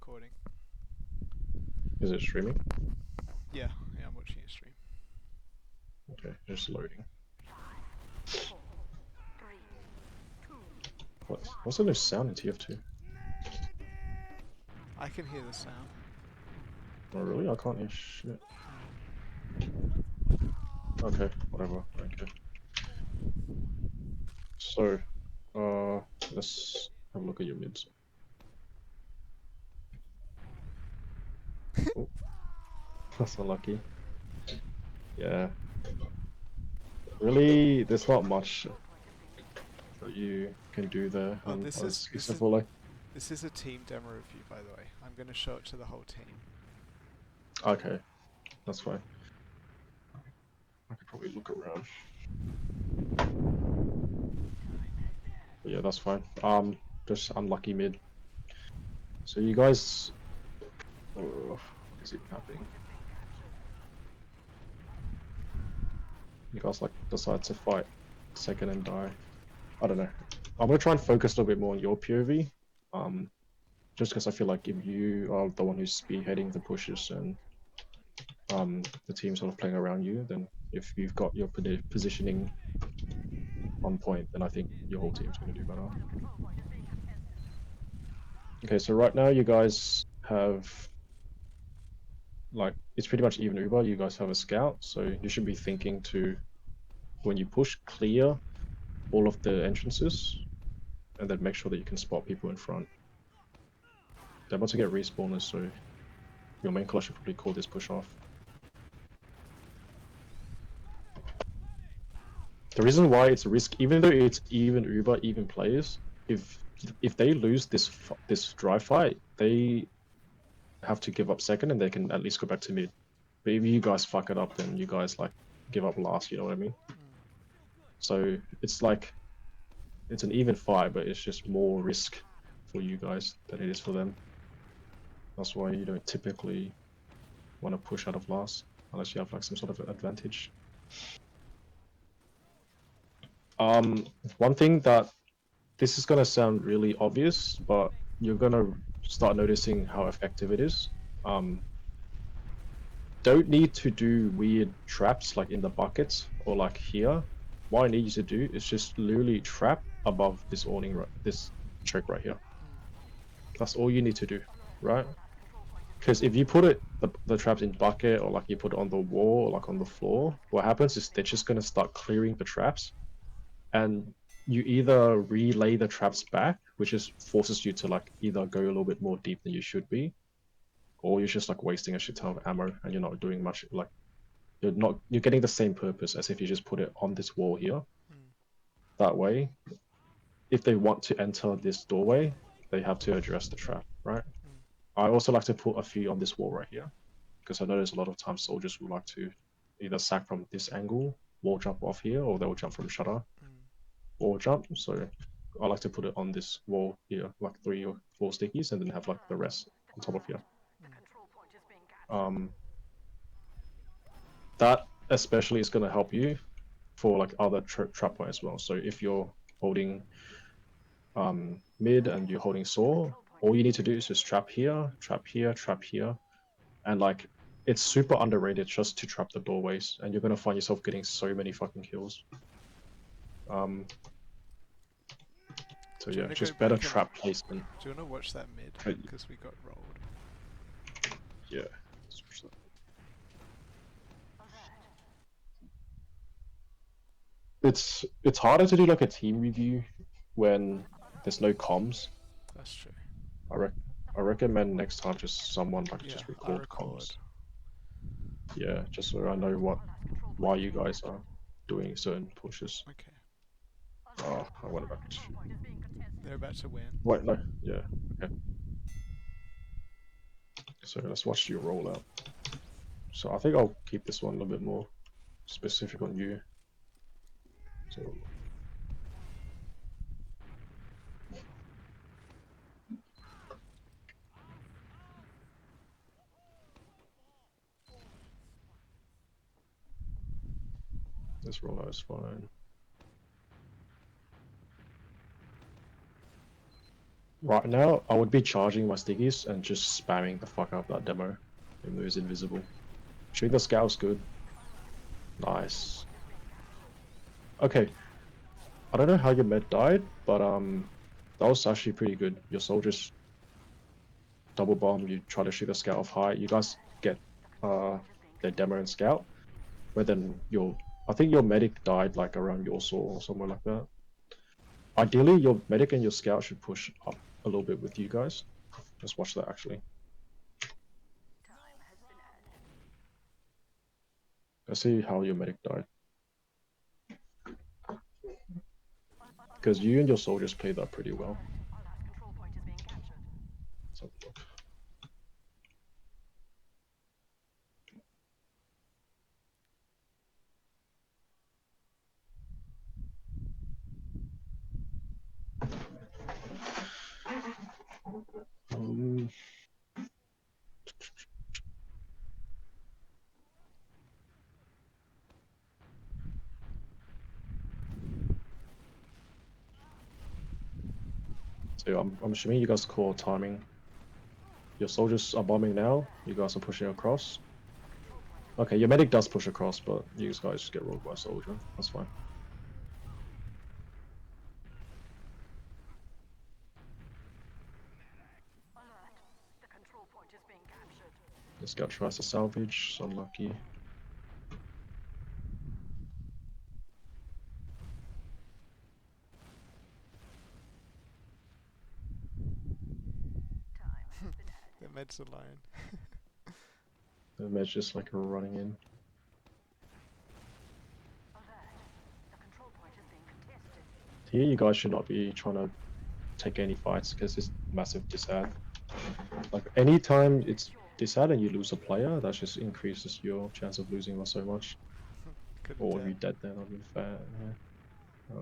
recording. Is it streaming? Yeah, I'm watching it stream. Okay, just loading. What's the new sound in TF2? I can hear the sound. Oh really? I can't hear shit. Okay, whatever. Okay. So, let's have a look at your mids. Oh, that's unlucky. Yeah. Really, there's not much that you can do there, Oh, this is except for like. this is a team demo review, by the way. I'm gonna show it to the whole team. Okay, that's fine. I could probably look around. But yeah, that's fine. Just unlucky mid. So you guys, oh, what is it happening? You guys like decide to fight second and die. I don't know. I'm gonna try and focus a little bit more on your POV. Just because I feel like if you are the one who's spearheading the pushes and the team sort of playing around you, then if you've got your positioning on point, then I think your whole team's gonna do better. Okay, so right now you guys have like it's pretty much even Uber. You guys have a scout, so you should be thinking to when you push, clear all of the entrances, and then make sure that you can spot people in front. They're about to get respawners, so your main class should probably call this push off. The reason why it's a risk, even though it's even Uber, even players, if they lose this dry fight, they have to give up second, and they can at least go back to mid. But if you guys fuck it up, then you guys like give up last. You know what I mean? So it's like it's an even fight, but it's just more risk for you guys than it is for them. That's why you don't typically want to push out of last unless you have like some sort of advantage. One thing that this is gonna sound really obvious, but you're gonna start noticing how effective it is. Don't need to do weird traps like in the buckets or like here. What I need you to do is just literally trap above this awning, this choke right here. That's all you need to do, right? Because if you put the traps in bucket or like you put it on the wall or like on the floor, what happens is they're just gonna start clearing the traps, and you either relay the traps back, which just forces you to like either go a little bit more deep than you should be, or you're just like wasting a shit ton of ammo and you're not doing much. Like you're getting the same purpose as if you just put it on this wall here. That way, if they want to enter this doorway, they have to address the trap, right? I also like to put a few on this wall right here, because I notice a lot of times soldiers will like to either sack from this angle, wall jump off here, or they'll jump from shutter, wall jump. So I like to put it on this wall here, like 3 or 4 stickies, and then have like the rest on top of here. That especially is going to help you for like other trap point as well. So if you're holding mid and you're holding saw, all you need to do is just trap here, trap here, trap here, and like it's super underrated just to trap the doorways, and you're gonna find yourself getting so many fucking kills. So yeah, just better trap placement. Do you want to watch that mid? Because we got rolled. Yeah. It's harder to do like a team review when there's no comms. That's true. I recommend next time just someone like Yeah, just I record record. comms. Yeah, just so I know why you guys are doing certain pushes. Okay. Oh, I went back to. They're about to win. Wait, no. Yeah. Okay. So let's watch your rollout. So I think I'll keep this one a little bit more specific on you. So this rollout is fine. Right now, I would be charging my stickies and just spamming the fuck out of that demo. Even though it's invisible. Shooting the scout's good. Nice. Okay. I don't know how your med died, but that was actually pretty good. Your soldiers double bomb, you try to shoot the scout off high. You guys get their demo and scout. But then I think your medic died like around your saw or somewhere like that. Ideally, your medic and your scout should push up a little bit with you guys. Just watch that actually. Let's see how your medic died. Because you and your soldiers played that pretty well. Let's have a look. Um, so I'm assuming you guys call timing. Your soldiers are bombing now. You guys are pushing across. Okay, your medic does push across, but you guys just get rolled by a soldier. That's fine. This guy tries to salvage, so unlucky. The med's a lion. The med's just like running in. Here, you guys should not be trying to take any fights because it's massive disad. Like anytime it's disad and you lose a player, that just increases your chance of losing by so much. Couldn't Or tell. you dead then, I'll be fair. Yeah.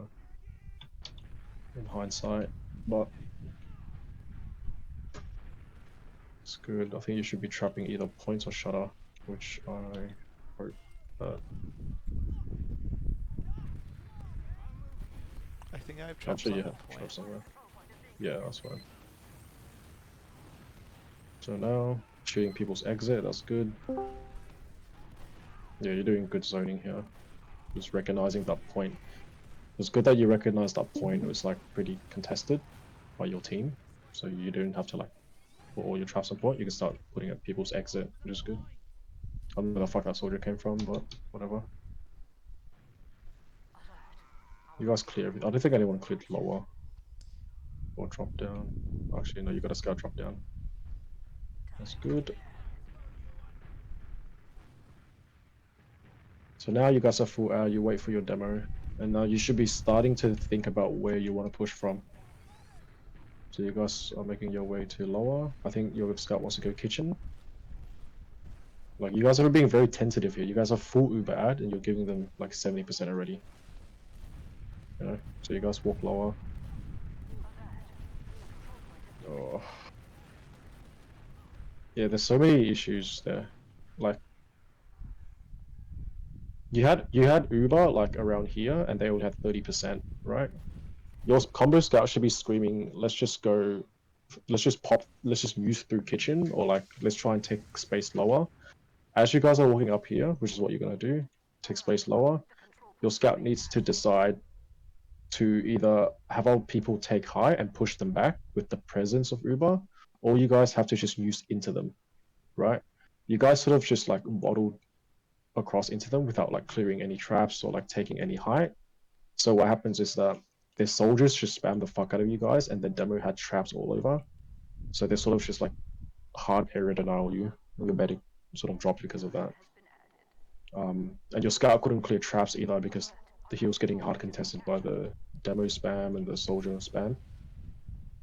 In hindsight, but it's good. I think you should be trapping either points or shutter, which I hope that. I think I have traps Actually, on yeah, the point. trap somewhere. Yeah, that's fine. So now, shooting people's exit, that's good. Yeah, you're doing good zoning here. Just recognizing that point. It's good that you recognize that point. It was like pretty contested by your team. So you don't have to like put all your traps on point. You can start putting at people's exit, which is good. I don't know where the fuck that soldier came from, but whatever. You guys clear everything. I don't think anyone cleared lower. Or drop down. Actually, no, you got a scout drop down. That's good. So now you guys are full out, you wait for your demo. And now you should be starting to think about where you want to push from. So you guys are making your way to lower. I think your scout wants to go kitchen. Like you guys are being very tentative here. You guys are full Uber ad and you're giving them like 70% already. You know? So you guys walk lower. Oh. Yeah, there's so many issues there. Like you had Uber like around here and they would have 30%, right? Your combo scout should be screaming, let's just go, let's just move through kitchen, or like let's try and take space lower. As you guys are walking up here, which is what you're gonna do, take space lower, your scout needs to decide to either have our people take high and push them back with the presence of Uber, or you guys have to just use into them, right? You guys sort of just like waddle across into them without like clearing any traps or like taking any height. So what happens is that their soldiers just spam the fuck out of you guys, and the demo had traps all over. So they're sort of just like hard area denial you. Your medic sort of dropped because of that. And your scout couldn't clear traps either because he was getting hard contested by the demo spam and the soldier spam.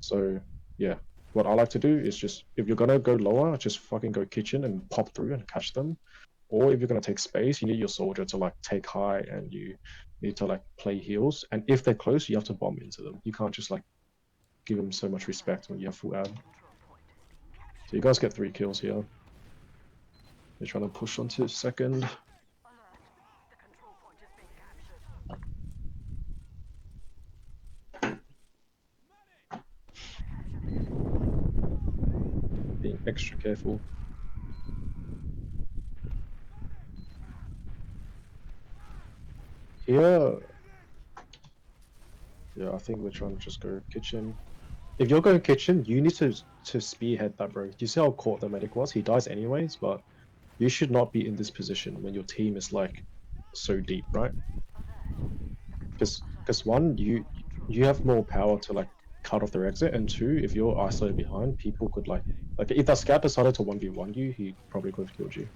So yeah, what I like to do is just, if you're gonna go lower, just fucking go kitchen and pop through and catch them. Or if you're gonna take space, you need your soldier to like take high and you need to like play heals. And if they're close, you have to bomb into them. You can't just like give them so much respect when you have full ad. So you guys get 3 kills here. They're trying to push onto second. extra careful. Here, yeah, I think we're trying to just go kitchen. If you're going kitchen, you need to spearhead that, bro. Do you see how caught the medic was? He dies anyways, but you should not be in this position when your team is like so deep, right? Because one, you have more power to like cut off their exit, and two, if you're isolated behind, people could like if that scout decided to 1v1 you, he probably could have killed you.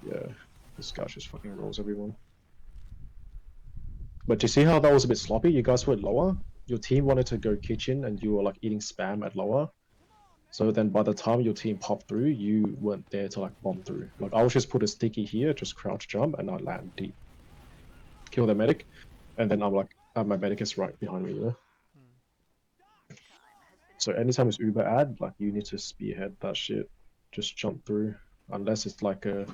Yeah, the scout just fucking rolls everyone. But do you see how that was a bit sloppy? You guys were lower. Your team wanted to go kitchen, and you were like eating spam at lower. So then by the time your team popped through, you weren't there to like bomb through. Like I was just put a sticky here, just crouch jump, and I land deep. Kill the medic, and then I'm like, my medic is right behind me, you know? So anytime it's Uber ad, like you need to spearhead that shit. Just jump through. Unless it's like a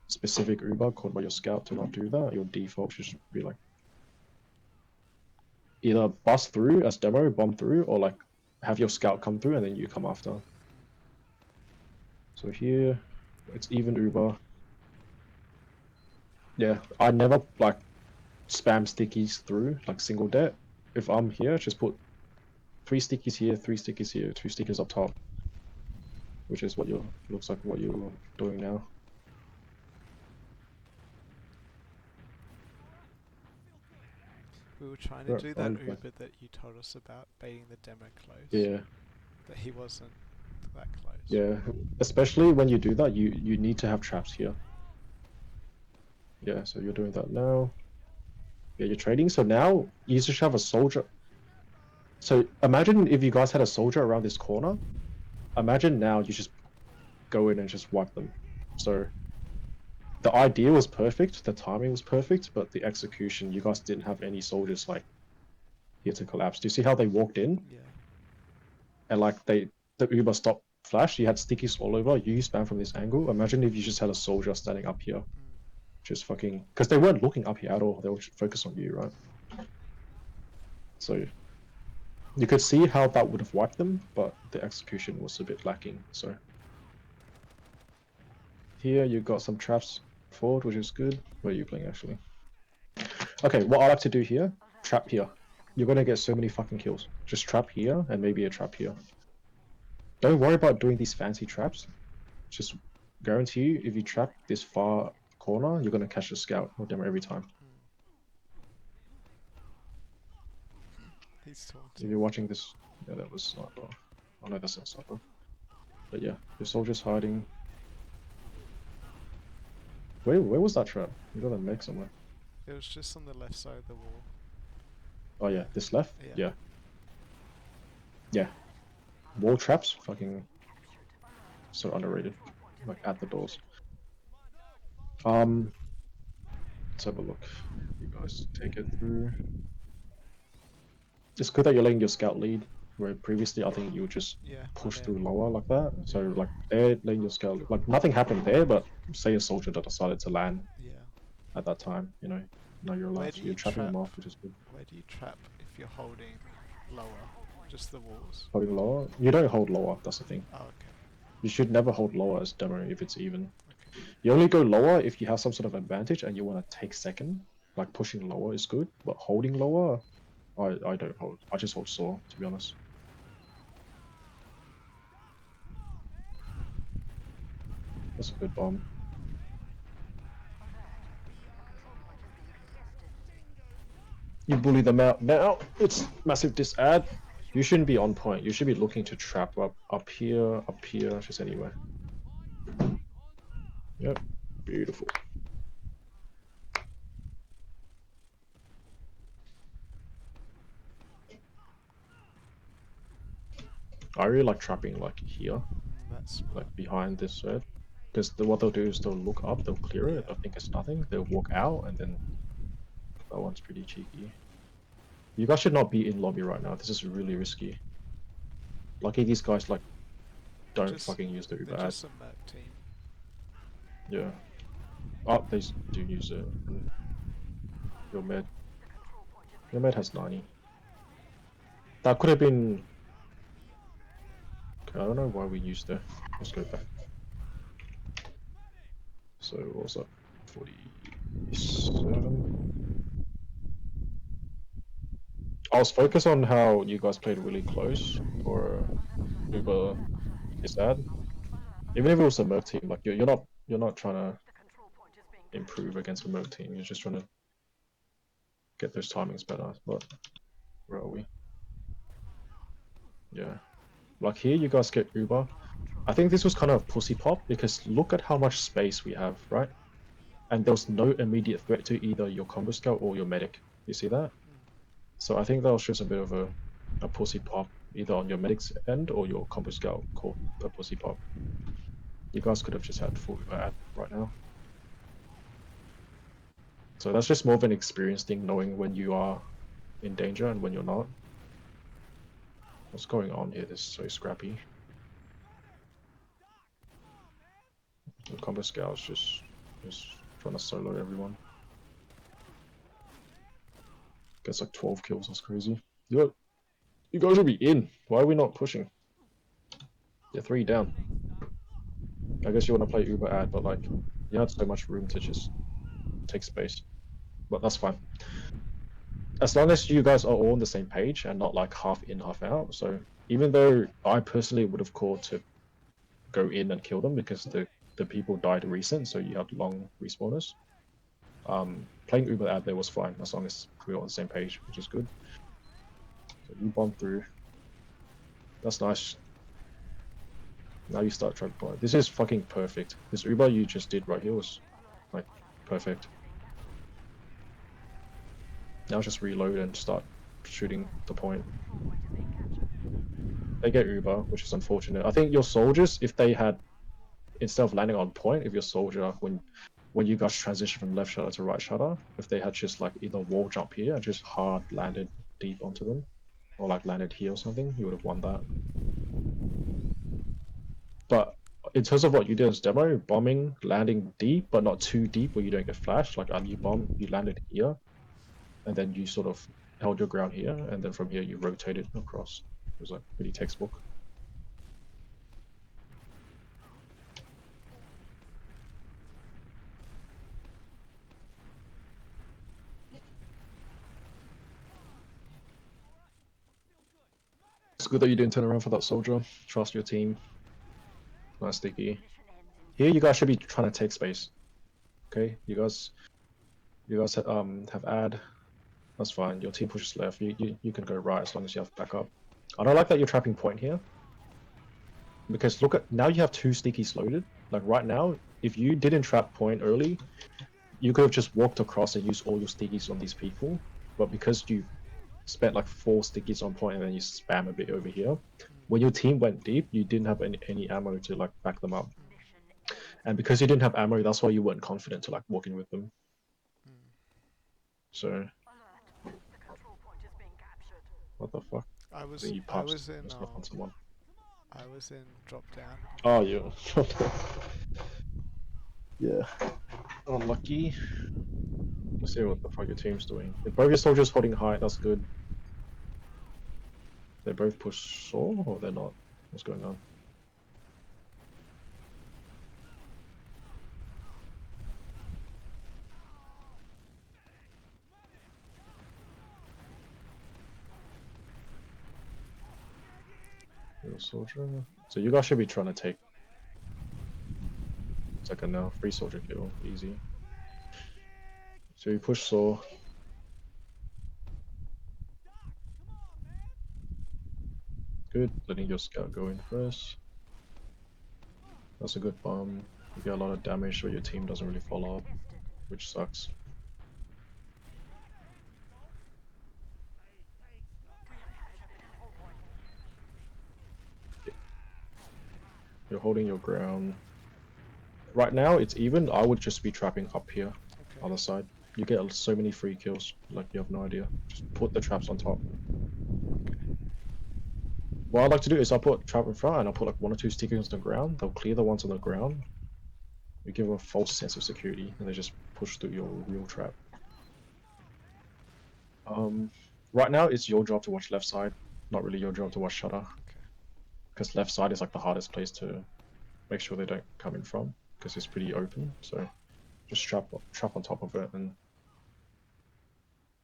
specific Uber called by your scout to not do that, your default should be like either bust through as demo, bomb through, or like have your scout come through and then you come after. So here, it's even Uber. Yeah, I never like spam stickies through like single det. If I'm here, just put 3 stickies here, 3 stickies here, 2 stickers up top, which is what you're looks like what you're doing now. We were trying to Right, do that I'm Uber that you told us about, baiting the demo close. Yeah, But he wasn't that close. yeah. Especially when you do that, you need to have traps here. Yeah, so you're doing that now. Yeah, you're trading. So now you just have a soldier. So imagine if you guys had a soldier around this corner. Imagine now you just go in and just wipe them. So the idea was perfect, the timing was perfect, but the execution, you guys didn't have any soldiers like here to collapse. Do you see how they walked in? Yeah. And like the Uber stopped flash, you had stickies all over, you spam from this angle. Imagine if you just had a soldier standing up here. Just fucking, because they weren't looking up here at all, they were focused on you, right? So you could see how that would have wiped them, but the execution was a bit lacking. So here you got some traps forward, which is good. Where are you playing actually? Okay, what I like to do here, trap here. You're gonna get so many fucking kills. Just trap here and maybe a trap here. Don't worry about doing these fancy traps. Just guarantee you, if you trap this far corner, you're gonna catch a scout or demo every time. He's If taunting. you're watching this, yeah, that was sniper. Oh no, that's not sniper. But yeah, your soldier's hiding. Where was that trap? You got a mech somewhere. It was just on the left side of the wall. Oh yeah, this left? Yeah. Yeah. Yeah. Wall traps, fucking so underrated. Like at the doors. Let's have a look. You guys take it through. It's good that you're letting your scout lead, where previously I think you would just Yeah. push I'm through in. lower like that. So like they're letting your scout lead. Like nothing happened there, but say a soldier that decided to land Yeah. at that time, you know, now you're Where allowed. do So you're you trapping them trap? off, which is good. Where do you trap if you're holding lower? Just the walls. Holding lower? You don't hold lower, that's the thing. Oh, okay. You should never hold lower as demo if it's even. Okay. You only go lower if you have some sort of advantage and you want to take second. Like pushing lower is good, but holding lower, I don't hold. I just hold saw, to be honest. That's a good bomb. You bully them out now. It's massive dis-ad. You shouldn't be on point. You should be looking to trap up here, just anywhere. Yep, beautiful. I really like trapping like here, That's smart. like behind this shed. Because what they'll do is they'll look up, they'll clear it, they'll think it's nothing, they'll walk out, and then that one's pretty cheeky. You guys should not be in lobby right now. This is really risky. Lucky these guys like don't Just- fucking use the They're Uber ad. just a merc team. Yeah. Oh, they do use it. Your med. Your med has 90. That could have been I don't know why we used there. Let's go back. So what was that? 47. I was focused on how you guys played really close for Uber is ad. Even if it was a Merc team, like you're not trying to improve against a Merc team. You're just trying to get those timings better. But where are we? Yeah, like here you guys get Uber. I think this was kind of a pussy pop because look at how much space we have, right? And there was no immediate threat to either your combo scout or your medic. You see that? So I think that was just a bit of a pussy pop, either on your medic's end or your combo scout called a pussy pop. You guys could have just had full ad right now. So that's just more of an experience thing, knowing when you are in danger and when you're not. What's going on here? This is so scrappy. The combo scout's just trying to solo everyone. Gets like 12 kills, that's crazy. You guys should be in. Why are we not pushing? You're 3 down. I guess you want to play Uber ad, but like you had so much room to just take space. But that's fine. As long as you guys are all on the same page and not like half in, half out. So even though I personally would have called to go in and kill them because the people died recent, so you had long respawners. Playing Uber ad there was fine as long as we were on the same page, which is good. So you bomb through. That's nice. Now you start trying to play. This is fucking perfect. This Uber you just did right here was like perfect. Now just reload and start shooting the point. They get Uber, which is unfortunate. I think your soldiers, if they had, instead of landing on point, if your soldier, when you guys transition from left shutter to right shutter, if they had just like either wall jump here and just hard landed deep onto them, or like landed here or something, you would have won that. But in terms of what you did as demo, bombing, landing deep, but not too deep where you don't get flashed, like you bomb, you landed here, and then you sort of held your ground here, and then from here you rotated across. It was like pretty textbook. It's good that you didn't turn around for that soldier. Trust your team. Nice sticky. Here you guys should be trying to take space. Okay, you guys have ad. That's fine. Your team pushes left. You can go right as long as you have backup. I don't like that you're trapping point here. Because look at now you have 2 stickies loaded. Like right now, if you didn't trap point early, you could have just walked across and used all your stickies on these people. But because you spent like 4 stickies on point and then you spam a bit over here, when your team went deep, you didn't have any ammo to like back them up. And because you didn't have ammo, that's why you weren't confident to like walk in with them. So what the fuck? I was You I was in on someone. I was in drop down. Oh, you. Yeah. Unlucky. Let's see what the fuck your team's doing. If both your soldiers holding high, that's good. They both push saw or they're not? What's going on? Your soldier. So you guys should be trying to take. Second now, free soldier kill, easy. So you push saw. Good, letting your scout go in first. That's a good bomb. You get a lot of damage, but your team doesn't really follow up, which sucks. You're holding your ground. Right now, it's even. I would just be trapping up here, Okay. on the side. You get so many free kills, like you have no idea. Just put the traps on top. What I'd like to do is I'll put trap in front and I'll put like 1 or 2 stickers on the ground. They'll clear the ones on the ground. You give them a false sense of security and they just push through your real trap. Right now it's your job to watch left side, not really your job to watch shutter. Okay. because left side is like the hardest place to make sure they don't come in from, because it's pretty open. So just trap on top of it, and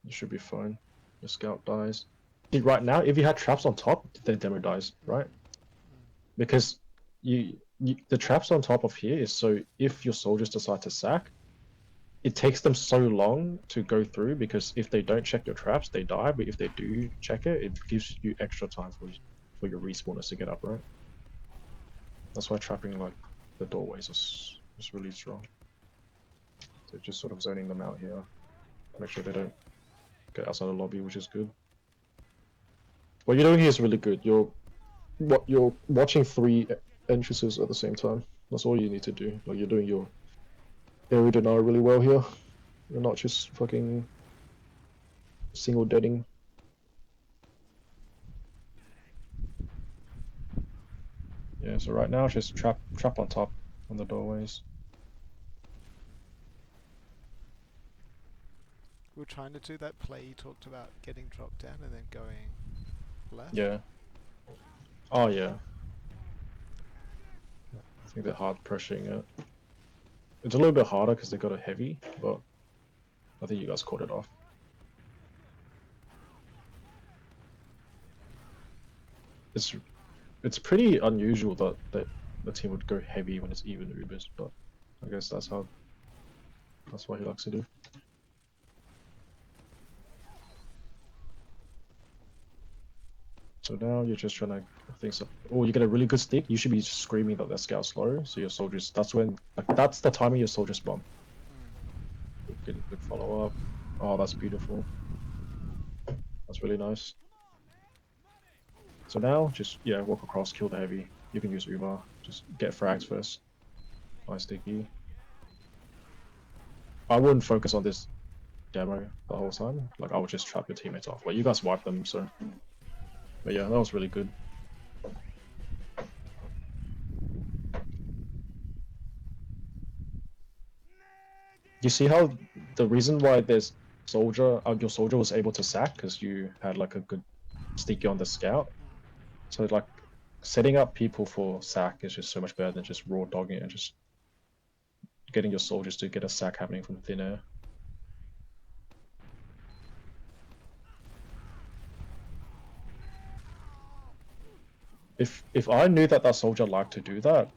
you should be fine. Your scout dies. See, right now, if you had traps on top, then demo dies, right? Because the traps on top of here is so if your soldiers decide to sack, it takes them so long to go through, because if they don't check your traps, they die. But if they do check it, it gives you extra time for your respawners to get up, right? That's why trapping like the doorways is really strong. So just sort of zoning them out here, make sure they don't get outside the lobby, which is good. What you're doing here is really good. You're watching 3 entrances at the same time. That's all you need to do. Like, you're doing your area denial really well here. You're not just fucking single deading. Yeah, so right now just trap on top on the doorways. We're trying to do that play you talked about, getting dropped down and then going left. Yeah. Oh yeah. I think they're hard pressuring it. It's a little bit harder because they got a heavy, but I think you guys caught it off. It's pretty unusual that the team would go heavy when it's even Ubers, but I guess that's what he likes to do. So now you're just trying to think so. Oh, you get a really good stick. You should be screaming that their scout's slow, so your soldiers. That's when, like, that's the timing your soldiers bomb. Good follow up. Oh, that's beautiful. That's really nice. So now, just walk across, kill the heavy. You can use Uber. Just get frags first. Nice sticky. I wouldn't focus on this demo the whole time. Like, I would just trap your teammates off. Well, you guys wiped them, so. But yeah, that was really good. You see how the reason why there's your soldier was able to sack because you had like a good sticky on the scout. So like setting up people for sack is just so much better than just raw dogging it and just getting your soldiers to get a sack happening from thin air. If I knew that soldier liked to do that,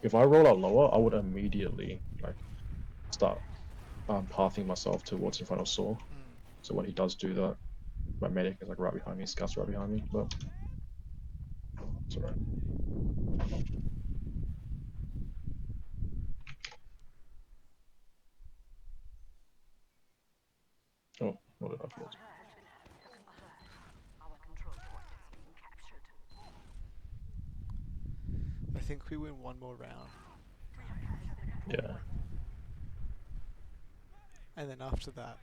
if I roll out lower, I would immediately like start pathing myself towards in front of Saw. So when he does do that, my medic is like right behind me, Scout's right behind me, but it's alright. Oh, what did I put? I think we win one more round. Yeah. And then after that,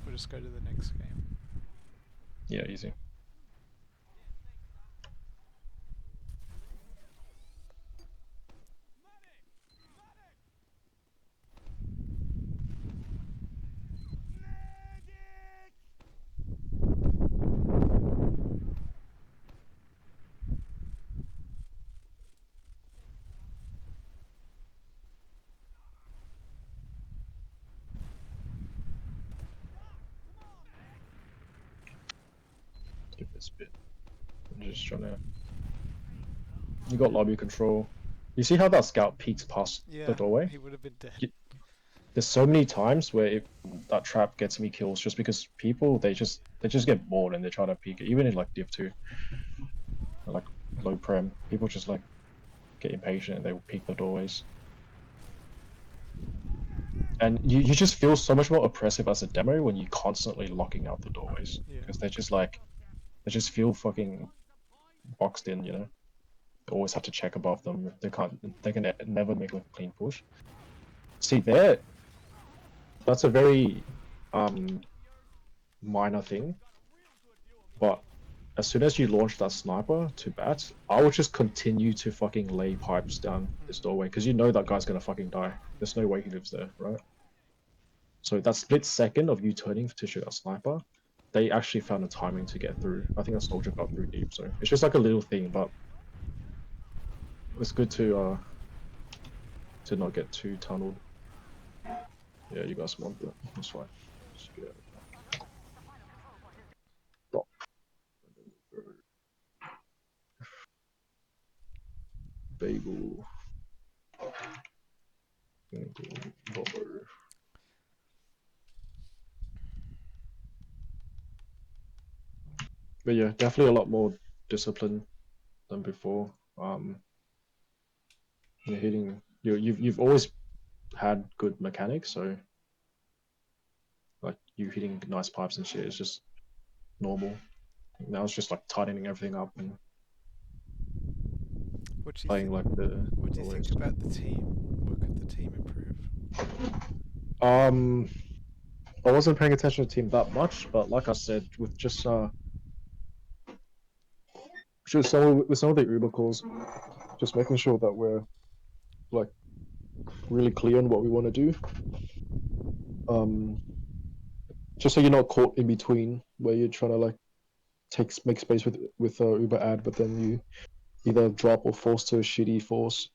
we'll just go to the next game. Yeah, easy. This bit. I'm just trying to. You got lobby control. You see how that scout peeks past the doorway? He would have been dead. There's so many times where that trap gets me kills just because people they just get bored and they try to peek it. Even in like Div 2, like low prem, people just like get impatient and they will peek the doorways. And you just feel so much more oppressive as a demo when you're constantly locking out the doorways because they just feel fucking boxed in, you know. They always have to check above them. They can never make like a clean push. See there, that's a very minor thing, but as soon as you launch that sniper to bats, I would just continue to fucking lay pipes down this doorway because you know that guy's gonna fucking die. There's no way he lives there, right? So that split second of you turning to shoot a sniper, they actually found a timing to get through. I think a soldier got through deep, so it's just like a little thing, but it's good to not get too tunneled. Yeah, you guys want that. That's fine. Just get stop. Bagel. Bomber. But yeah, definitely a lot more discipline than before. You're hitting. You've always had good mechanics, so like you hitting nice pipes and shit is just normal. Now it's just like tightening everything up and What do you playing think? like the What do you think always. about the team? What could the team improve? I wasn't paying attention to the team that much, but like I said, with just with some of the Uber calls, just making sure that we're like really clear on what we want to do. Just so you're not caught in between where you're trying to like make space with Uber ad, but then you either drop or force to a shitty force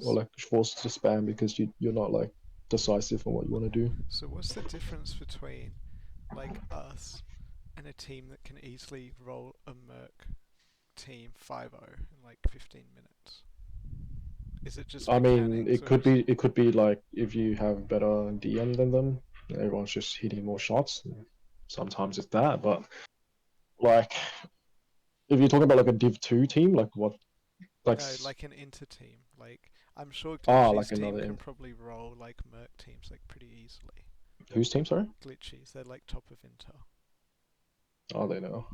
or like forced to spam because you're not like decisive on what you want to do. So what's the difference between like us and a team that can easily roll a Merc team 5-0 in like 15 minutes? Is it just I mean, mechanics, or is it... it could be like if you have better DM than them, everyone's just hitting more shots. Sometimes it's that, but like if you're talking about like a Div 2 team, like what, like No, like an inter team. Like I'm sure like Glitchy's team another can probably roll like Merc teams like pretty easily. whose team? Sorry, Glitchy's, they're like top of Intel. oh they know.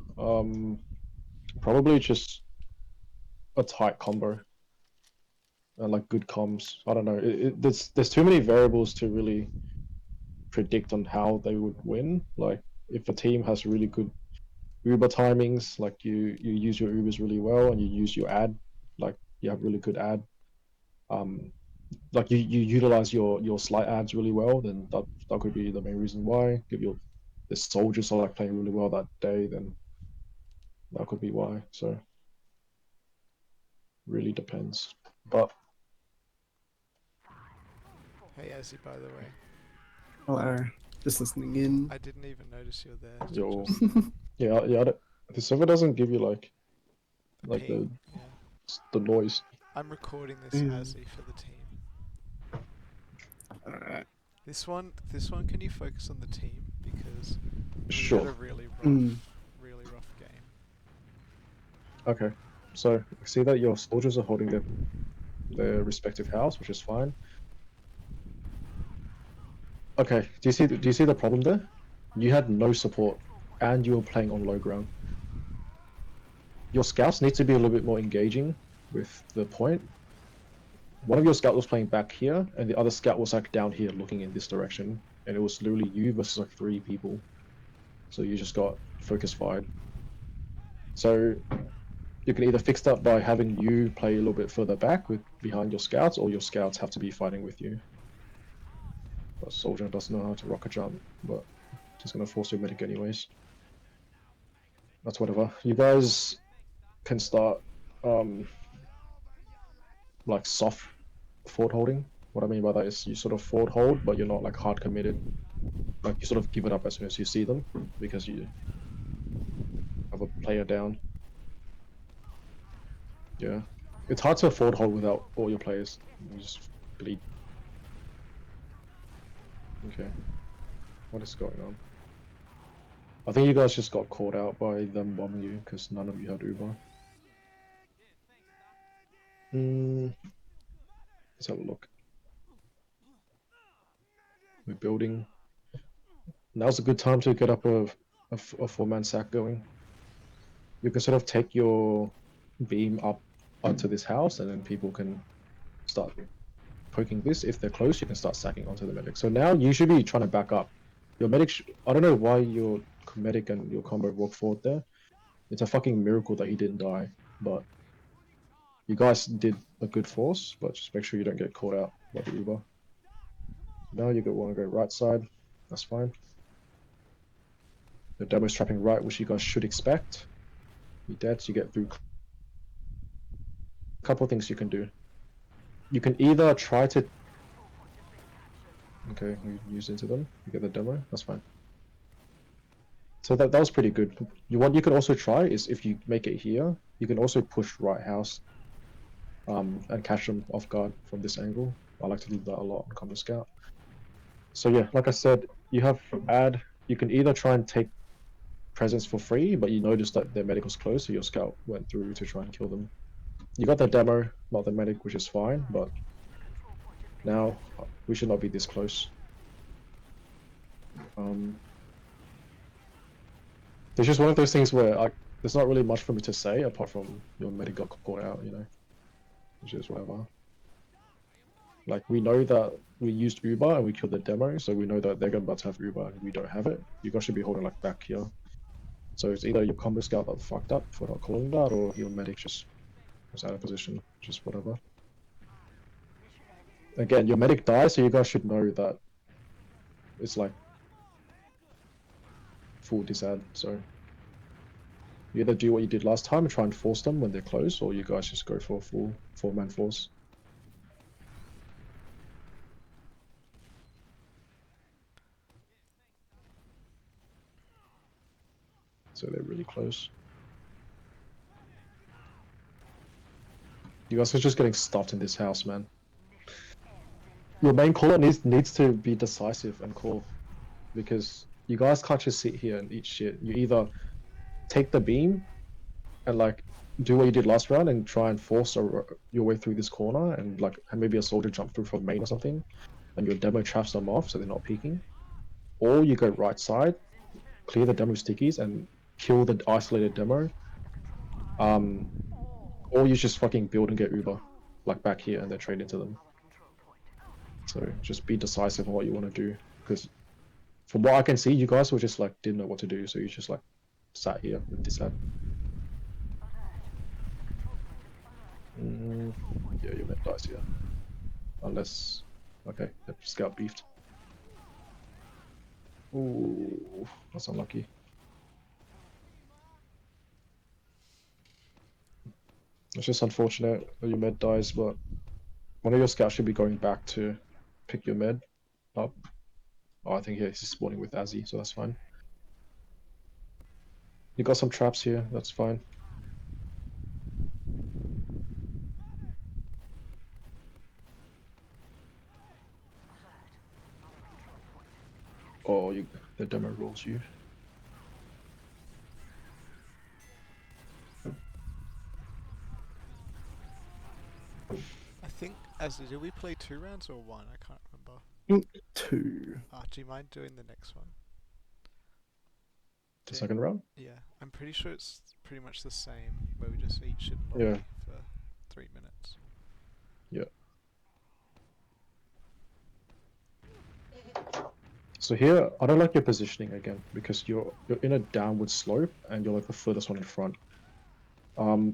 Probably just a tight combo and like good comms. I don't know. There's too many variables to really predict on how they would win. Like if a team has really good Uber timings, like you use your Ubers really well and you use your ad, like you have really good ad. Like you utilize your slight ads really well, then that could be the main reason why. If your the soldiers are like playing really well that day, then that could be why. So really depends. But Hey Azzy, by the way, Hello. Just listening in. I didn't even notice you're there. your Just yeah, the server doesn't give you like a like ping. Yeah. the noise. I'm recording this Yeah. Azzy for the team. Alright. This one, can you focus on the team because we had a Sure. really rough, Mm. really rough game. Okay. So I see that your soldiers are holding their respective house, which is fine. Okay. Do you see the problem there? You had no support, and you were playing on low ground. Your scouts need to be a little bit more engaging with the point. One of your scouts was playing back here, and the other scout was like down here looking in this direction, and it was literally you versus like 3 people. So you just got focus fired. So you can either fix that by having you play a little bit further back with behind your scouts, or your scouts have to be fighting with you. A soldier doesn't know how to rocket jump, but he's gonna force your medic anyways. That's whatever. You guys can start like soft forward holding. What I mean by that is you sort of forward hold, but you're not like hard committed. Like you sort of give it up as soon as you see them because you have a player down. Yeah, it's hard to forward hold without all your players. You just bleed. Okay, what is going on? I think you guys just got caught out by them bombing you because none of you had Uber. Let's have a look. We're building. Now's a good time to get up a 4-man sack going. You can sort of take your beam up onto this house, and then people can start poking this. If they're close, you can start sacking onto the medic. So now you should be trying to back up. Your medic, I don't know why your medic and your combo walked forward there. It's a fucking miracle that he didn't die, but you guys did a good force, but just make sure you don't get caught out by the Uber. Now you want to go right side, that's fine. The demo's trapping right, which you guys should expect. You're dead, so you get through. A couple of things you can do. you can either try to. Okay, we use into them. You get the demo. That's fine. So that was pretty good. What you can also try is if you make it here, you can also push right house, and catch them off guard from this angle. I like to do that a lot on Combo Scout. So yeah, like I said, you have add. You can either try and take presence for free, but you notice that their medical's close, so your scout went through to try and kill them. You got the demo, not the medic, which is fine, but now we should not be this close. It's just one of those things where there's not really much for me to say apart from your medic got caught out, you know, which is whatever. Like, we know that we used Uber and we killed the demo, so we know that they're about to have Uber and we don't have it. You guys should be holding like back here. So it's either your combo scout that fucked up for not calling that, or your medic just was out of position, just whatever. Again, your medic dies, so you guys should know that it's like full disad, so you either do what you did last time and try and force them when they're close, or you guys just go for a full 4-man force. So they're really close. You guys are just getting stuffed in this house, man. Your main caller needs to be decisive and call, because you guys can't just sit here and eat shit. You either take the beam and like do what you did last round and try and force your way through this corner, and like maybe a soldier jump through from main or something, and your demo traps them off so they're not peeking. Or you go right side, clear the demo stickies and kill the isolated demo. Or you just fucking build and get Uber, like back here, and then trade into them. So just be decisive on what you want to do, because from what I can see, you guys were just like didn't know what to do, so you just like sat here with this ad. Yeah, you meant dice here. Unless, okay, the scout beefed. Ooh, that's unlucky. It's just unfortunate that your med dies, but one of your scouts should be going back to pick your med up. Oh, I think he's spawning with Azzy, so that's fine. You got some traps here, that's fine. Oh, the demo rolls you. I think, did we play 2 rounds or 1? I can't remember. 2. Do you mind doing the next one? The second round? Yeah, I'm pretty sure it's pretty much the same, where we just each should lobby for 3 minutes. Yeah. So here, I don't like your positioning again, because you're in a downward slope and you're like the furthest one in front.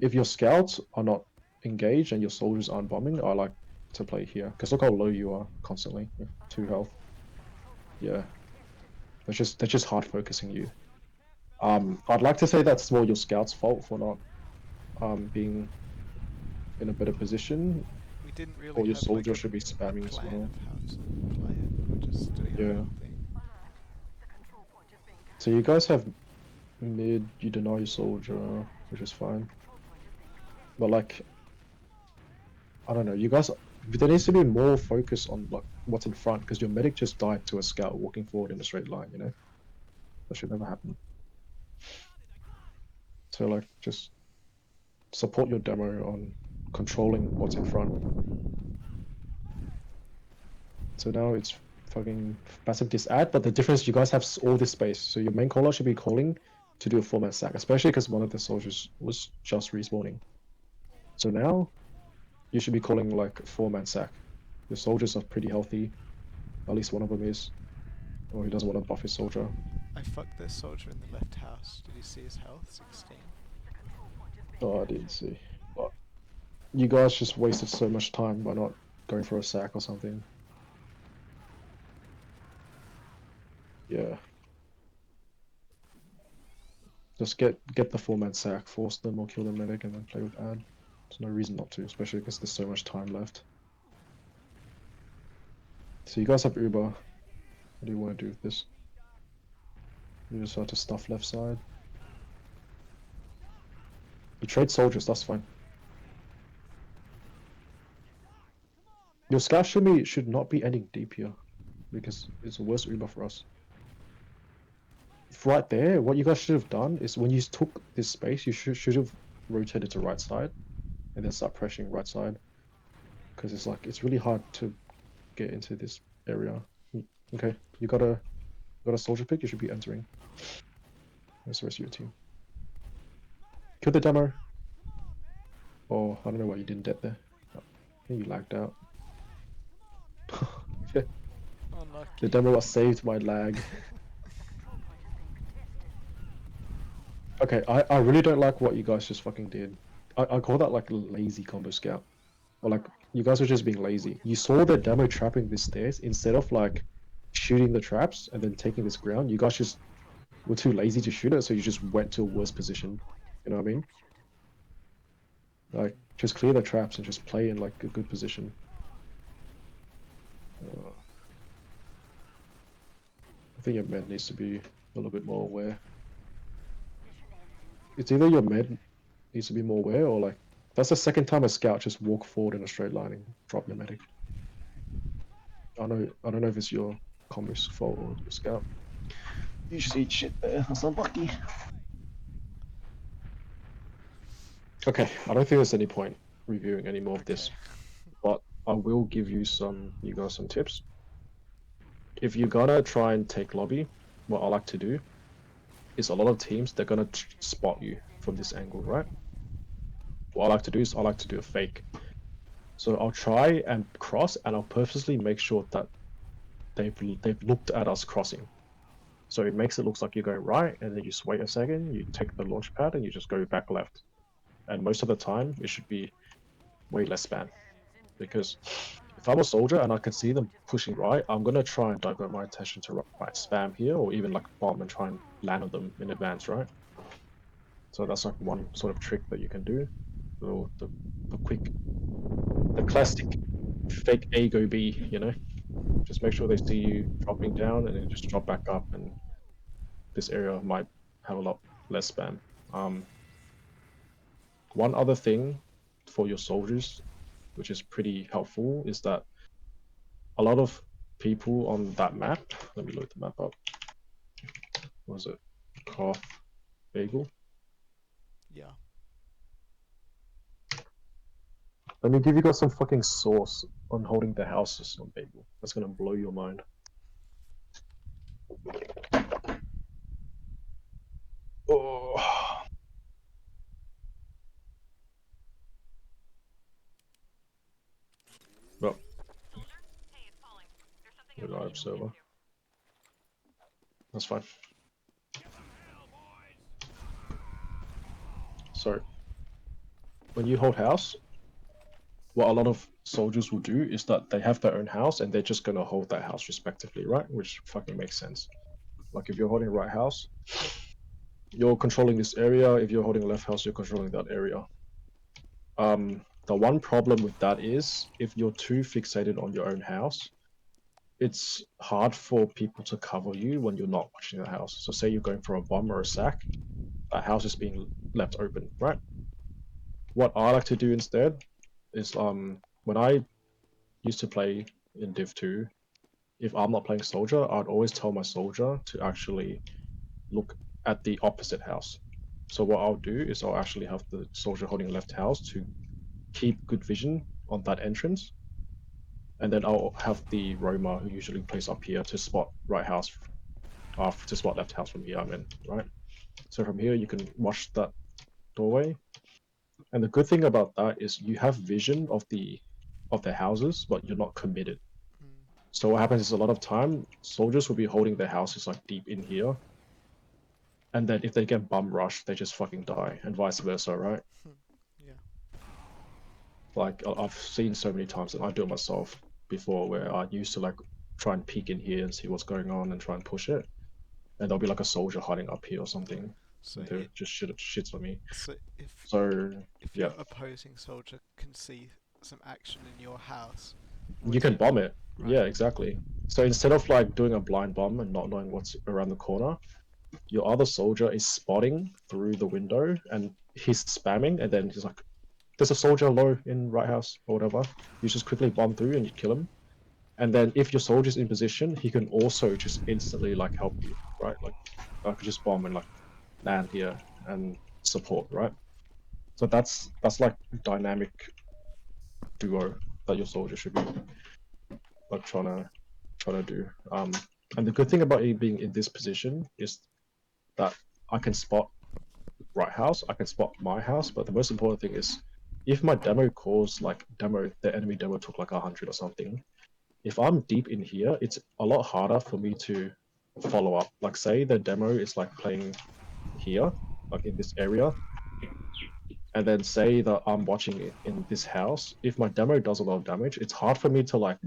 If your scouts are not engaged and your soldiers aren't bombing, I like to play here, because look how low you are constantly. 2 health. Yeah. They're just hard focusing you. I'd like to say that's more your scouts' fault for not being in a better position. We didn't really Or your have soldier like should be spamming as plan well. of how to play it. We were just doing our own thing. So you guys have mid, you deny your soldier, which is fine. But like, I don't know, you guys, there needs to be more focus on like what's in front, because your medic just died to a scout walking forward in a straight line, you know? That should never happen. So like, just support your demo on controlling what's in front. So now it's fucking passive disad, but the difference, you guys have all this space, so your main caller should be calling to do a 4-man sack, especially because one of the soldiers was just respawning. So now you should be calling like 4-man sack. Your soldiers are pretty healthy, at least one of them is, or he doesn't want to buff his soldier. I fucked this soldier in the left house. Did you see his health? 16. Oh, I didn't see. But you guys just wasted so much time by not going for a sack or something. Yeah. Just get the 4-man sack, force them or kill the medic, and then play with ad. There's no reason not to, especially because there's so much time left. So you guys have Uber. What do you want to do with this? You just have to stuff left side. You trade soldiers, that's fine. Your scout should not be ending deep here, because it's a worse Uber for us. Right there, what you guys should have done is when you took this space, you should have rotated to right side, and then start pressuring right side, because it's really hard to get into this area. Okay, you got a soldier pick. You should be entering. Where's the rest of your team? Kill the demo. Oh, I don't know why you didn't get there. I think you lagged out. The Unlucky. demo saved my lag. Okay, I really don't like what you guys just fucking did. I call that like lazy combo scout. Or like, you guys were just being lazy. You saw the demo trapping this stairs, instead of like shooting the traps and then taking this ground, you guys just were too lazy to shoot it, so you just went to a worse position. You know what I mean? Like, just clear the traps and just play in like a good position. I think your med needs to be a little bit more aware. It's either your med needs to be more aware, or like, that's the second time a scout just walk forward in a straight line and drop your medic. I don't know if it's your combo's fault or your scout. You just eat shit there, that's unlucky. Okay, I don't think there's any point reviewing any more of this, but I will give you guys some tips. If you're gonna try and take lobby, what I like to do is, a lot of teams, they're gonna spot you from this angle, right? What I like to do is I like to do a fake. So I'll try and cross, and I'll purposely make sure that they've looked at us crossing. So it makes it look like you're going right, and then you just wait a second, you take the launch pad, and you just go back left. And most of the time, it should be way less spam. Because if I'm a soldier and I can see them pushing right, I'm gonna try and divert my attention to right spam here, or even like bomb and try and land on them in advance, right? So that's like one sort of trick that you can do. So the classic fake A go B, you know? Just make sure they see you dropping down and then just drop back up, and this area might have a lot less spam. One other thing for your soldiers, which is pretty helpful, is that a lot of people on that map, let me load the map up. What was it? Koth Bagel? Yeah. Let me give you guys some fucking sauce on holding the houses on Bagel. That's gonna blow your mind. Oh. Well, live server. That's fine. So, when you hold house, what a lot of soldiers will do is that they have their own house and they're just gonna hold that house respectively, right? Which fucking makes sense. Like, if you're holding right house, you're controlling this area. If you're holding left house, you're controlling that area. The one problem with that is, if you're too fixated on your own house, it's hard for people to cover you when you're not watching the house. So say you're going for a bomb or a sack, that house is being left open, right? What I like to do instead is, when I used to play in Div 2, if I'm not playing soldier, I'd always tell my soldier to actually look at the opposite house. So what I'll do is I'll actually have the soldier holding left house to keep good vision on that entrance, and then I'll have the roamer, who usually plays up here, to spot right house, to spot left house from here, right? So from here you can watch that doorway, and the good thing about that is you have vision of the houses, but you're not committed. So what happens is, a lot of time soldiers will be holding their houses like deep in here, and then if they get bum rushed, they just fucking die, and vice versa, right? Yeah. Like, I've seen so many times, and I do it myself before, where I used to like try and peek in here and see what's going on and try and push it, and there'll be like a soldier hiding up here or something. So and they just shits on me. So if So if yeah. your opposing soldier can see some action in your house, What you do can bomb it. Right. Yeah, exactly. So instead of like doing a blind bomb and not knowing what's around the corner, your other soldier is spotting through the window and he's spamming, and then he's like, "There's a soldier low in right house or whatever." You just quickly bomb through and you kill him. And then if your soldier's in position, he can also just instantly like help you, right? Like I could just bomb and like land here and support, right? So that's like dynamic duo that your soldier should be like trying to do. And the good thing about it being in this position is that I can spot right house, I can spot my house, but the most important thing is if my demo calls like the enemy demo took like 100 or something, if I'm deep in here, it's a lot harder for me to follow up. Like say the demo is like playing here, like in this area, and then say that I'm watching it in this house. If my demo does a lot of damage, it's hard for me to like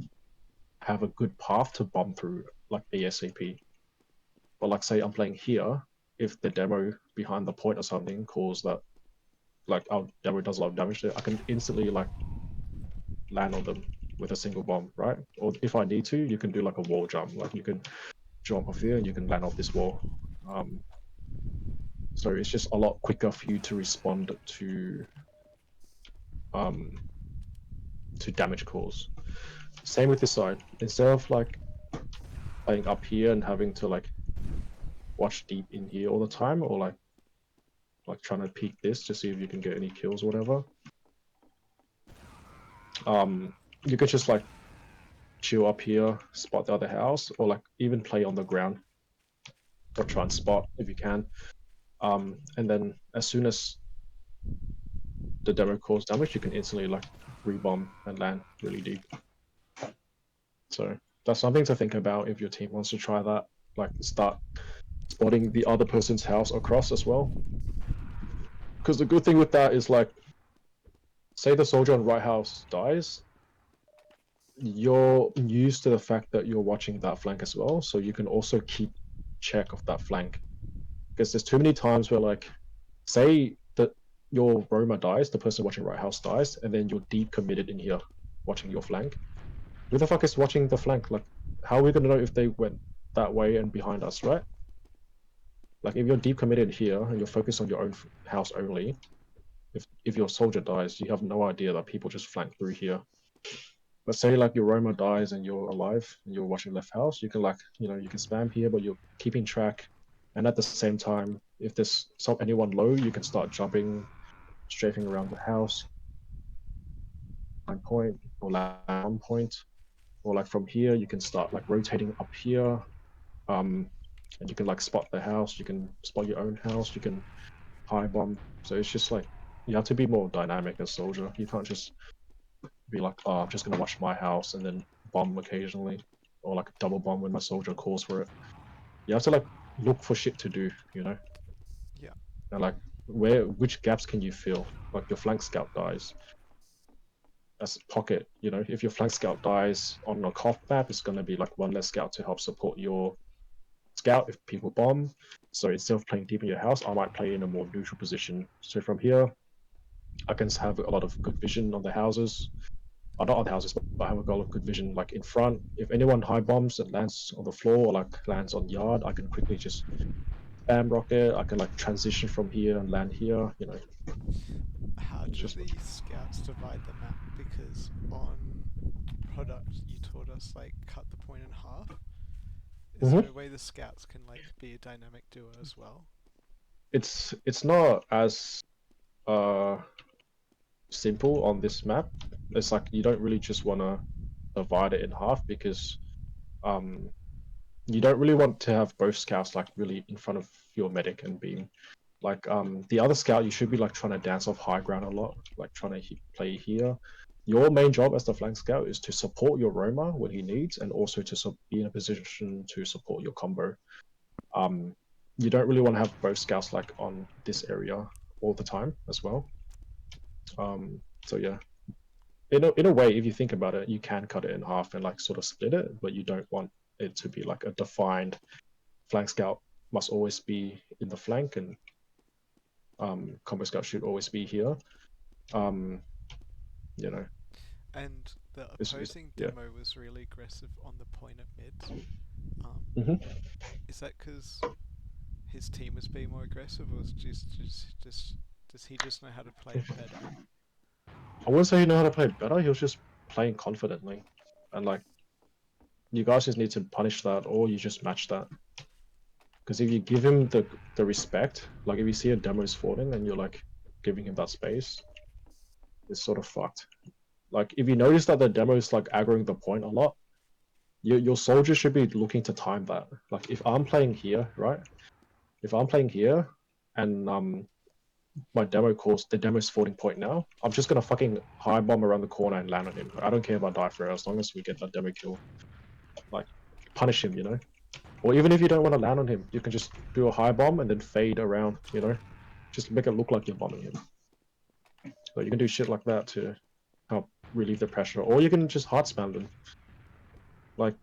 have a good path to bomb through like ASAP. But like say I'm playing here, if the demo behind the point or something calls that like our demo does a lot of damage there, I can instantly like land on them with a single bomb, right? Or if I need to, you can do like a wall jump. Like you can jump off here and you can land off this wall. So it's just a lot quicker for you to respond um, to damage calls. Same with this side. Instead of like playing up here and having to like watch deep in here all the time, or like trying to peek this to see if you can get any kills or whatever. You could just like chill up here, spot the other house, or like even play on the ground or try and spot if you can. And then as soon as the demo causes damage, you can instantly like rebomb and land really deep. So that's something to think about if your team wants to try that. Like start spotting the other person's house across as well. Because the good thing with that is like, say the soldier on right house dies, you're used to the fact that you're watching that flank as well, so you can also keep check of that flank. Because there's too many times where like, say that your Roma dies, the person watching right house dies, and then you're deep committed in here watching your flank. Who the fuck is watching the flank? Like, how are we gonna know if they went that way and behind us, right? Like, if you're deep committed here and you're focused on your own house only, if your soldier dies, you have no idea that people just flank through here. But say like your Roma dies and you're alive and you're watching left house, you can like, you can spam here, but you're keeping track. And at the same time, if there's anyone low, you can start jumping, strafing around the house, point or land point, or like from here you can start like rotating up here, and you can like spot the house, you can spot your own house, you can high bomb. So it's just like you have to be more dynamic as soldier. You can't just be like, oh, I'm just gonna watch my house and then bomb occasionally, or like double bomb when my soldier calls for it. You have to like look for shit to do, Yeah. and like which gaps can you fill? Like your flank scout dies as pocket, if your flank scout dies on a COF map, it's gonna be like one less scout to help support your scout if people bomb. So instead of playing deep in your house, I might play in a more neutral position. So from here, I can have a lot of good vision on the houses. Not on the houses, but I have a lot of good vision like in front. If anyone high bombs and lands on the floor or like lands on yard, I can quickly just spam rocket. I can like transition from here and land here. How It's do just the scouts divide the map? Because on product you taught us like cut the point in half. Is there a way the scouts can like be a dynamic duo as well? it's not as simple on this map. It's like you don't really just want to divide it in half because you don't really want to have both scouts like really in front of your medic and being like the other scout. You should be like trying to dance off high ground a lot, like trying to play here. Your main job as the flank scout is to support your Roma when he needs, and also to be in a position to support your combo. You don't really want to have both scouts like on this area all the time as well. So yeah, in a way, if you think about it, you can cut it in half and like sort of split it, but you don't want it to be like a defined flank scout must always be in the flank, and combo scout should always be here. You know. And the It's- opposing yeah. demo was really aggressive on the point at mid. Mhm. Is that because his team was being more aggressive, or is does he just know how to play it better? I wouldn't say he know how to play better. He was just playing confidently, and like you guys just need to punish that, or you just match that. Because if you give him the respect, like if you see a demo is falling and you're like giving him that space, it's sort of fucked. Like if you notice that the demo is like aggroing the point a lot, your soldier should be looking to time that. Like if I'm playing here, right? If I'm playing here and my demo calls the demo's falling point now, I'm just gonna fucking high bomb around the corner and land on him. I don't care about die for it as long as we get that demo kill. Like punish him, you know? Or even if you don't want to land on him, you can just do a high bomb and then fade around, you know? Just make it look like you're bombing him. So you can do shit like that to help relieve the pressure. Or you can just hard spam them. Like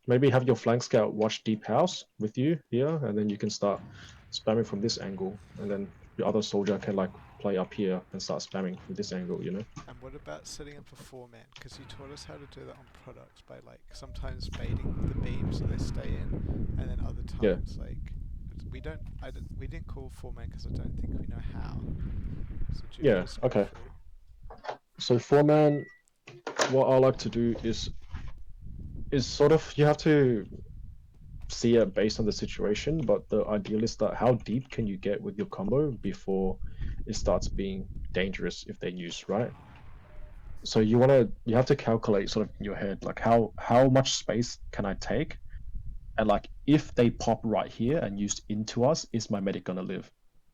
maybe have your flank scout watch deep house with you here, and then you can start spamming from this angle, and then your other soldier can like play up here and start spamming from this angle, you know? And what about setting up a 4-man? Because you taught us how to do that on products by like sometimes baiting the beam so they stay in, and then other Yeah. times like we didn't call 4-man because I don't think we know how. So do you Yeah, just go okay. through? So 4-man, what I like to do is sort of you have to see it based on the situation, but the ideal is that how deep can you get with your combo before it starts being dangerous if they use, right? So you have to calculate sort of in your head like how much space can I take, and like if they pop right here and use into us, is my medic gonna live?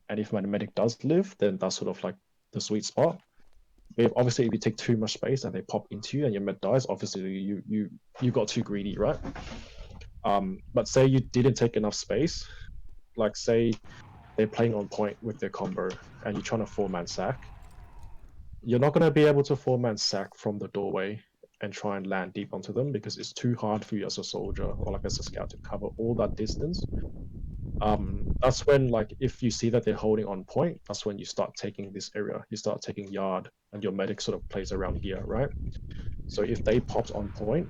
And if my medic does live, then that's sort of like the sweet spot. If obviously if you take too much space and they pop into you and your med dies, obviously you got too greedy, right? But say you didn't take enough space, like say they're playing on point with their combo and you're trying to 4-man sack, you're not going to be able to 4-man sack from the doorway and try and land deep onto them because it's too hard for you as a soldier or like as a scout to cover all that distance. That's when like if you see that they're holding on point, that's when you start taking this area, you start taking yard, and your medic sort of plays around here, right? So if they pops on point,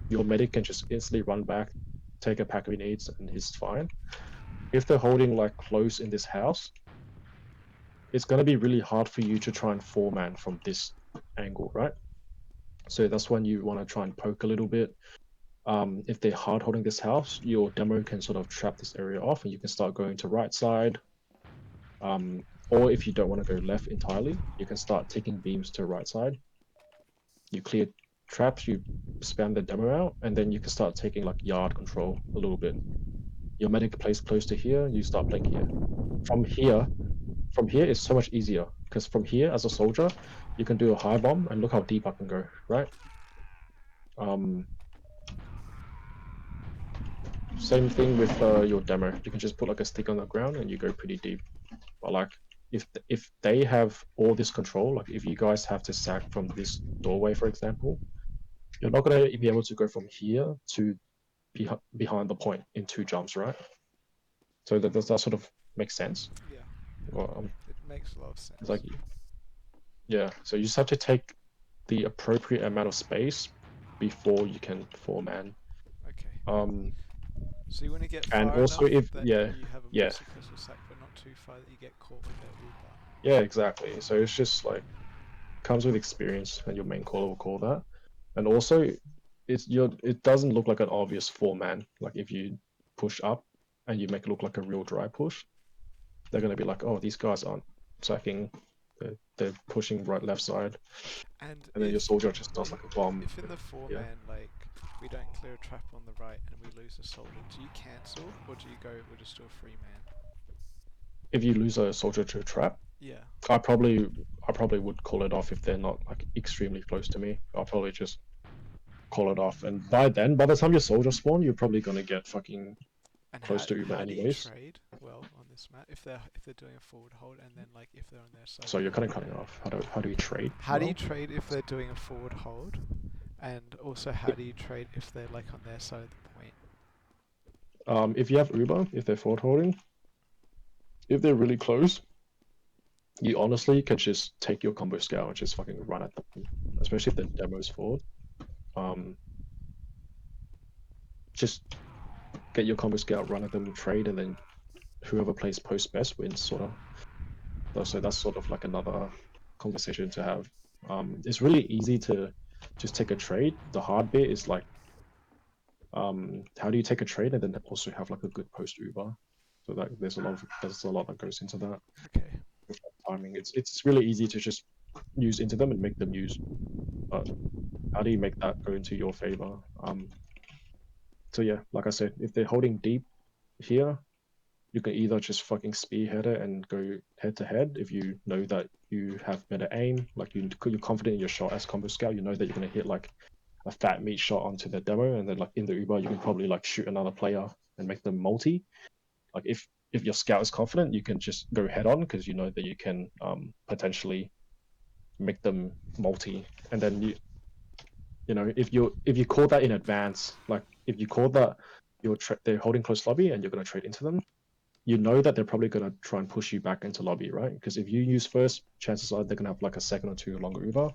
your medic can just instantly run back, take a pack of needs, and he's fine. If they're holding like close in this house, it's going to be really hard for you to try and 4-man from this angle, right? So that's when you want to try and poke a little bit. If they're hard holding this house, your demo can sort of trap this area off and you can start going to right side. Or if you don't want to go left entirely, you can start taking beams to right side. You clear traps, you spam the demo out, and then you can start taking like yard control a little bit. Your medic plays close to here, you start playing here. From here it's so much easier because from here as a soldier, you can do a high bomb and look how deep I can go, right? Same thing with your demo. You can just put like a stick on the ground and you go pretty deep. But like if they have all this control, like if you guys have to sack from this doorway, for example, you're not gonna be able to go from here to behind the point in 2 jumps, right? So does that sort of make sense? Yeah, Well, it makes a lot of sense. it's like, yeah. So you just have to take the appropriate amount of space before you can 4-man. Okay. So you want to get And far also enough if that yeah, you have a yeah, more successful sack, but not too far that you get caught with their Uber. yeah, exactly. So it's just like comes with experience, and your main caller will call that. And also, it doesn't look like an obvious 4-man. Like if you push up and you make it look like a real dry push, they're gonna be like, oh, these guys aren't sacking. They're pushing right, left side, And and then your soldier just does like a bomb. if in the 4-man, like, we don't clear a trap on the right and we lose a soldier, do you cancel, or do you go, we'll just do a free man? If you lose a soldier to a trap, Yeah. I probably would call it off if they're not like extremely close to me. I'll probably just call it off, and by the time your soldiers spawn, you're probably gonna get fucking And close to Uber how do you anyways. trade well on this map if they're doing a forward hold, and then like if they're on their side? So you're kind of cutting off. How do you trade? How do you well? trade if they're doing a forward hold, and also how do you trade if they're like on their side of the point? If you have Uber, if they're forward holding, if they're really close, you honestly can just take your combo scale and just fucking run at them, especially if the demo is forward. just get your combo scout, run at them, trade, and then whoever plays post best wins, sort of. So that's sort of like another conversation to have. It's really easy to just take a trade. The hard bit is like, how do you take a trade and then also have like a good post Uber? So that there's a lot that goes into that. Okay. With that timing, it's really easy to just use into them and make them use. But how do you make that go into your favor? So yeah, like I said, if they're holding deep here, you can either just fucking spearhead it and go head to head if you know that you have better aim, like you're confident in your shot as combo scout, you know that you're gonna hit like a fat meat shot onto the demo, and then like in the Uber you can probably like shoot another player and make them multi. Like if your scout is confident, you can just go head on because you know that you can potentially make them multi, and then you know if you call that in advance, like if you call that they're holding close lobby and you're gonna trade into them, you know that they're probably going to try and push you back into lobby, right? Because if you use first, chances are they're going to have like a second or two longer Uber.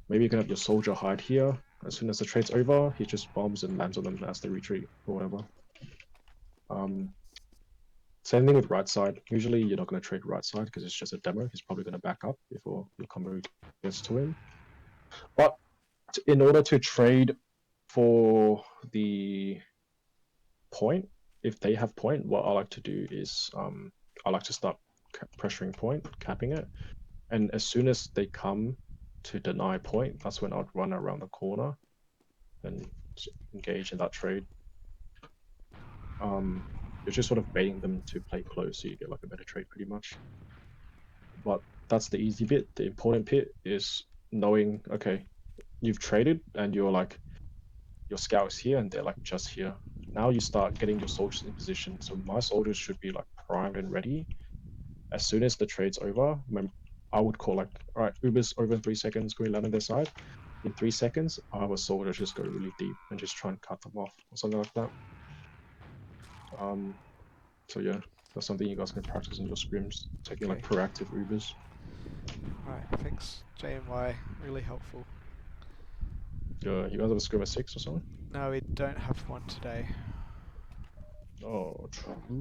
Maybe you can have your soldier hide here. As soon as the trade's over, he just bombs and lands on them as they retreat or whatever. Same thing with right side. Usually you're not going to trade right side because it's just a demo. He's probably going to back up before your combo gets to him. But in order to trade for the point, if they have point, what I like to do is I like to start pressuring point, capping it, and as soon as they come to deny point, that's when I'd run around the corner and engage in that trade. You're just sort of baiting them to play close, so you get like a better trade pretty much. But that's the easy bit. The important bit is knowing, okay, you've traded and you're like, your scout is here and they're like just here. Now you start getting your soldiers in position. So my soldiers should be like primed and ready. As soon as the trade's over, I would call like, all right, Uber's over in 3 seconds, go land on their side. In 3 seconds, I have a soldier just go really deep and just try and cut them off or something like that. So yeah, that's something you guys can practice in your scrims, taking like proactive Ubers. Right, thanks JMY, really helpful. You guys have a scrim at 6 or something? No, we don't have one today. Oh, true.